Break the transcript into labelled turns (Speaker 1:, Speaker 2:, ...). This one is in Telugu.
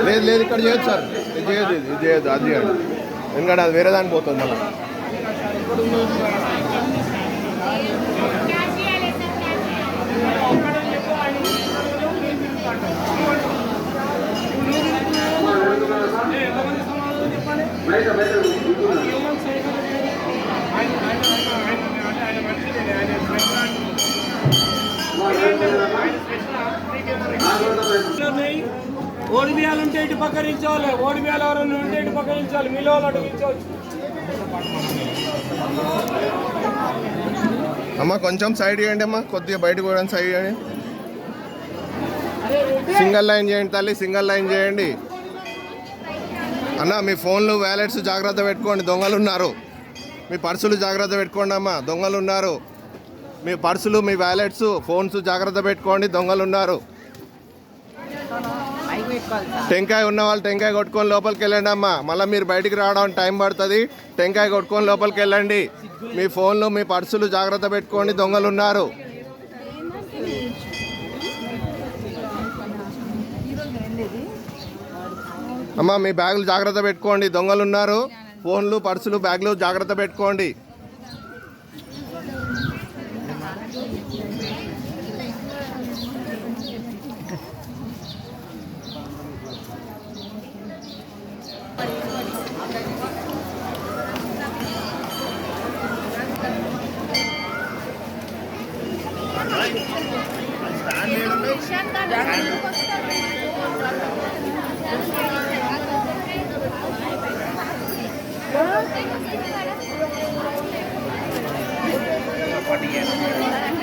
Speaker 1: లేదు లేదు ఇక్కడ చేయొచ్చు సార్, ఇది చేయొద్దు, ఇది చేయొద్దు, అది చేయండి, ఎందుకంటే అది వేరే దానికి పోతుంది మళ్ళీ.
Speaker 2: ఓడిబియాలు ఉంటే ఇటు పక్కరించాలి, ఓడిబియాలు ఎవరైనా ఉంటే ఇటు పక్కరించాలి, మీలో అడిగించవచ్చు.
Speaker 1: అమ్మ కొంచెం సైడ్ చేయండి అమ్మా, కొద్దిగా బయటకు పోవడానికి సైడ్ చేయండి. సింగిల్ లైన్ చేయండి తల్లి, సింగిల్ లైన్ చేయండి. అన్న మీ ఫోన్లు వ్యాలెట్స్ జాగ్రత్త పెట్టుకోండి, దొంగలు ఉన్నారు. మీ పర్సులు జాగ్రత్త పెట్టుకోండి అమ్మ, దొంగలు ఉన్నారు. మీ పర్సులు, మీ వ్యాలెట్స్, ఫోన్స్ జాగ్రత్త పెట్టుకోండి, దొంగలు ఉన్నారు. టెంకాయ ఉన్న వాళ్ళు టెంకాయ కొట్టుకొని లోపలికి వెళ్ళండి అమ్మ, మళ్ళీ మీరు బయటికి రావడానికి టైం పడుతుంది. టెంకాయ కొట్టుకొని లోపలికి వెళ్ళండి. మీ ఫోన్లు, మీ పర్సులు జాగ్రత్త పెట్టుకోండి, దొంగలు ఉన్నారు. అమ్మ మీ బ్యాగులు జాగ్రత్త పెట్టుకోండి, దొంగలు ఉన్నారు. ఫోన్లు, పర్సులు, బ్యాగులు జాగ్రత్త పెట్టుకోండి.
Speaker 3: What do you